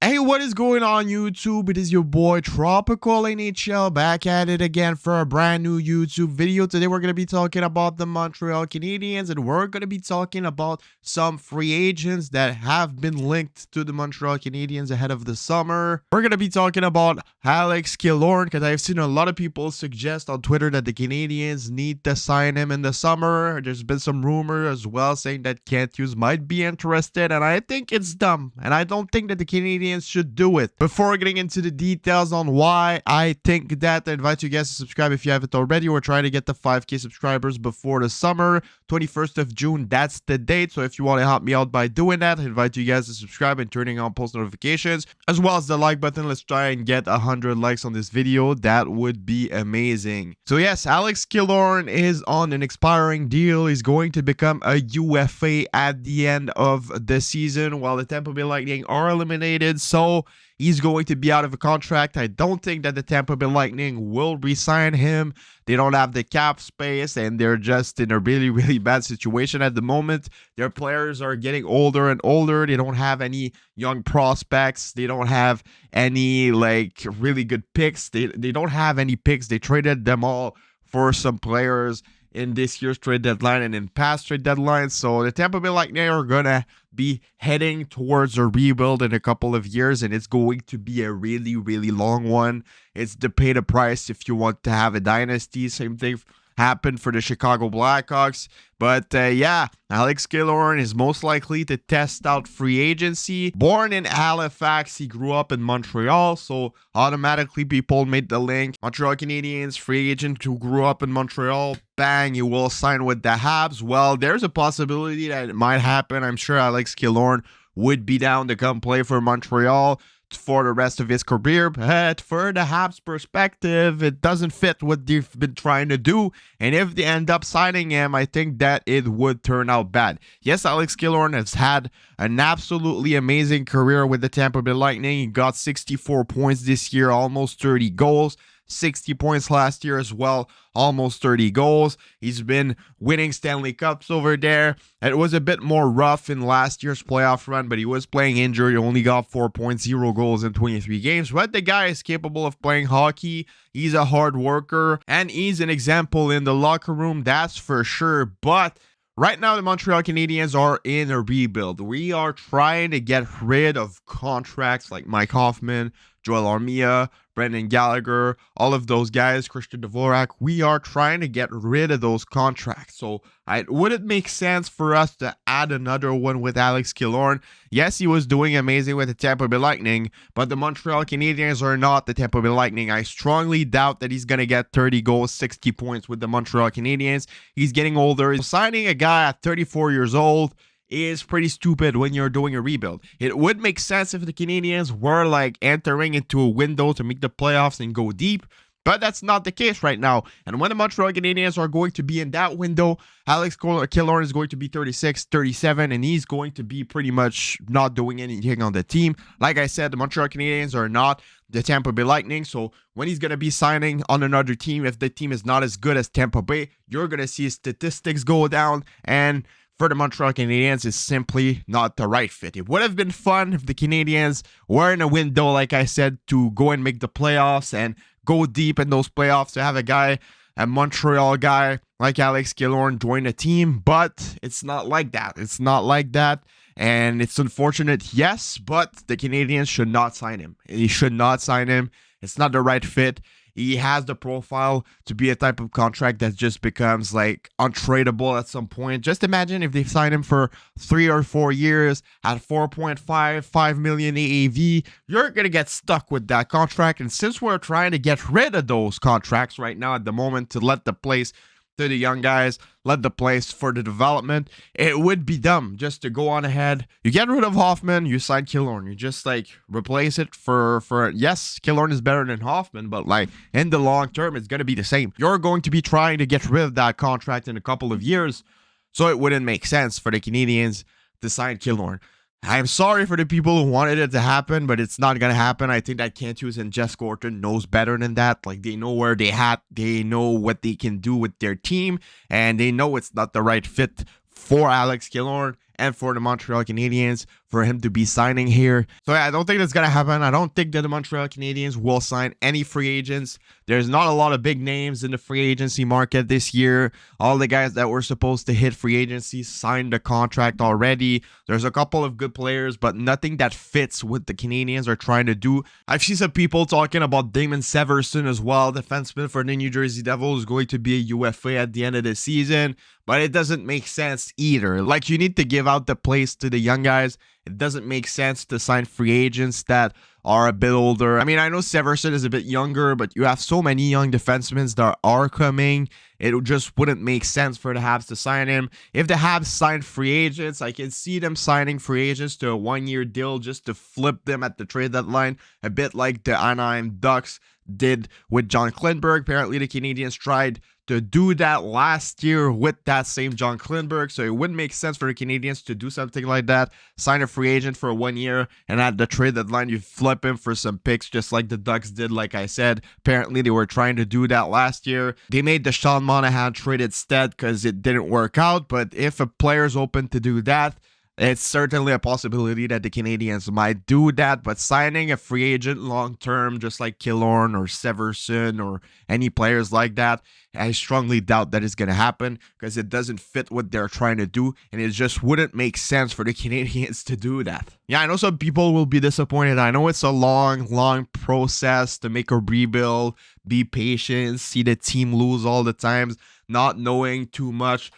Hey, what is going on YouTube? It is your boy Tropical NHL back at it again for a brand new YouTube video. Today we're going to be talking about the Montreal Canadiens, and we're going to be talking about some free agents that have been linked to the Montreal Canadiens ahead of the summer. We're going to be talking about Alex Killorn, because I've seen a lot of people suggest on Twitter that the Canadiens need to sign him in the summer. There's been some rumor as well saying that Kent Hughes might be interested, and I think it's dumb, and I don't think that the Canadiens should do it. Before getting into the details on why I think that, I invite you guys to subscribe if you haven't already. We're trying to get to 5K subscribers before the summer. 21st of June, that's the date. So if you want to help me out by doing that, I invite you guys to subscribe and turning on post notifications, as well as the like button. Let's try and get 100 likes on this video. That would be amazing. So yes, Alex Killorn is on an expiring deal. He's going to become a UFA at the end of the season while the Tampa Bay Lightning are eliminated. So he's going to be out of a contract. I don't think that the Tampa Bay Lightning will re-sign him. They don't have the cap space, and they're just in a really, really bad situation at the moment. Their players are getting older and older. They don't have any young prospects. They don't have any like really good picks. They don't have any picks. They traded them all for some players in this year's trade deadline and in past trade deadlines. So the Tampa Bay Lightning are gonna be heading towards a rebuild in a couple of years, and it's going to be a really, really long one. It's to pay the price if you want to have a dynasty. Same thing happened for the Chicago Blackhawks. But yeah, Alex Killorn is most likely to test out free agency. Born in Halifax, he grew up in Montreal, so automatically people made the link. Montreal Canadiens free agent who grew up in Montreal, bang, you will sign with the Habs. Well, there's a possibility that it might happen. I'm sure Alex Killorn would be down to come play for Montreal for the rest of his career, but for the Habs perspective, it doesn't fit what they've been trying to do, and if they end up signing him, I think that it would turn out bad. Yes, Alex Killorn has had an absolutely amazing career with the Tampa Bay Lightning. He got 64 points this year, almost 30 goals. 60 points last year as well, almost 30 goals. He's been winning Stanley Cups over there. It was a bit more rough in last year's playoff run, but he was playing injured. He only got 4.0 goals in 23 games, but the guy is capable of playing hockey. He's a hard worker, and he's an example in the locker room, that's for sure. But right now, the Montreal Canadiens are in a rebuild. We are trying to get rid of contracts like Mike Hoffman, Joel Armia, Brendan Gallagher, all of those guys, Christian Dvorak. We are trying to get rid of those contracts. So would it make sense for us to add another one with Alex Killorn? Yes, he was doing amazing with the Tampa Bay Lightning, but the Montreal Canadiens are not the Tampa Bay Lightning. I strongly doubt that he's going to get 30 goals, 60 points with the Montreal Canadiens. He's getting older. Signing a guy at 34 years old is pretty stupid when you're doing a rebuild. It would make sense if the Canadiens were like entering into a window to make the playoffs and go deep, but that's not the case right now. And when the Montreal Canadiens are going to be in that window, Alex Killorn is going to be 36, 37, and he's going to be pretty much not doing anything on the team. Like I said, the Montreal Canadiens are not the Tampa Bay Lightning, so when he's going to be signing on another team, if the team is not as good as Tampa Bay, you're going to see his statistics go down, and for the Montreal Canadiens, is simply not the right fit. It would have been fun if the Canadiens were in a window, like I said, to go and make the playoffs and go deep in those playoffs, to have a Montreal guy like Alex Killorn join a team, but it's not like that. It's not like that, and it's unfortunate, yes, but the Canadiens should not sign him. He should not sign him. It's not the right fit. He has the profile to be a type of contract that just becomes like untradeable at some point. Just imagine if they sign him for 3 or 4 years at 4.5 million AAV. You're going to get stuck with that contract. And since we're trying to get rid of those contracts right now at the moment to let the place to the young guys, let the place for the development, it would be dumb just to go on ahead. You get rid of Hoffman, you sign Killorn. You just like replace it for yes, Killorn is better than Hoffman, but like in the long term, it's going to be the same. You're going to be trying to get rid of that contract in a couple of years, so it wouldn't make sense for the Canadiens to sign Killorn. I'm sorry for the people who wanted it to happen, but it's not going to happen. I think that Kent Hughes and Jeff Gorton knows better than that. Like, they know where they at. They know what they can do with their team, and they know it's not the right fit for Alex Killorn and for the Montreal Canadiens for him to be signing here. So yeah, I don't think that's gonna happen. I don't think that the Montreal Canadiens will sign any free agents. There's not a lot of big names in the free agency market this year. All the guys that were supposed to hit free agency signed the contract already. There's a couple of good players, but nothing that fits what the Canadiens are trying to do. I've seen some people talking about Damon Severson as well, defenseman for the New Jersey Devils, going to be a UFA at the end of the season, but it doesn't make sense either. Like, you need to give out the place to the young guys. It doesn't make sense to sign free agents that are a bit older. I mean, I know Severson is a bit younger, but you have so many young defensemen that are coming. It just wouldn't make sense for the Habs to sign him. If the Habs signed free agents, I can see them signing free agents to a one-year deal just to flip them at the trade deadline, a bit like the Anaheim Ducks did with John Klingberg. Apparently, the Canadiens tried to do that last year with that same John Klingberg, so it wouldn't make sense for the Canadiens to do something like that, sign a free agent for 1 year, and at the trade deadline, you flip him for some picks, just like the Ducks did, like I said. Apparently, they were trying to do that last year. They made the Sean Monahan trade instead because it didn't work out, but if a player's open to do that, it's certainly a possibility that the Canadiens might do that, but signing a free agent long-term, just like Killorn or Severson or any players like that, I strongly doubt that is going to happen because it doesn't fit what they're trying to do, and it just wouldn't make sense for the Canadiens to do that. Yeah, I know some people will be disappointed. I know it's a long process to make a rebuild, be patient, see the team lose all the times, not knowing too much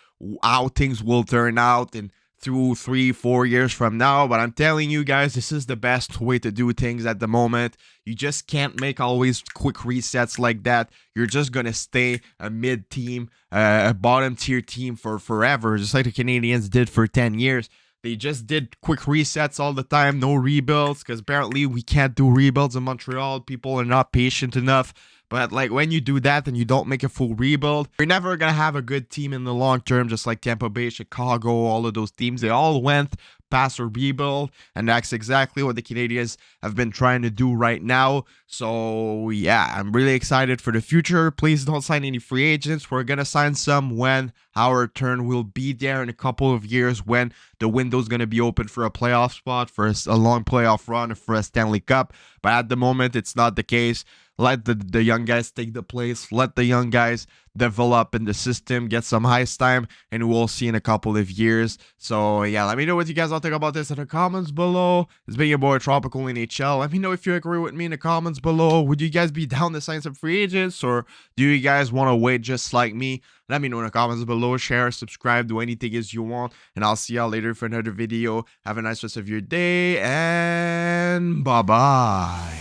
how things will turn out, and 2, 3, 4 years from now. But I'm telling you guys, this is the best way to do things at the moment. You just can't make always quick resets like that. You're just gonna stay a mid team, a bottom tier team for forever, just like the Canadiens did for 10 years. They just did quick resets all the time, no rebuilds, because apparently we can't do rebuilds in Montreal. People are not patient enough. But like, when you do that and you don't make a full rebuild, you're never going to have a good team in the long term, just like Tampa Bay, Chicago, all of those teams. They all went past a rebuild, and that's exactly what the Canadiens have been trying to do right now. So yeah, I'm really excited for the future. Please don't sign any free agents. We're going to sign some when our turn will be there in a couple of years, when the window's going to be open for a playoff spot, for a long playoff run, for a Stanley Cup. But at the moment, it's not the case. Let the young guys take the place. Let the young guys develop in the system, get some ice time, and we'll see in a couple of years. So yeah, let me know what you guys all think about this in the comments below. It's been your boy Tropical NHL. Let me know if you agree with me in the comments below. Would you guys be down to sign some free agents, or do you guys want to wait just like me? Let me know in the comments below. Share, subscribe, do anything as you want, and I'll see y'all later for another video. Have a nice rest of your day, and bye-bye.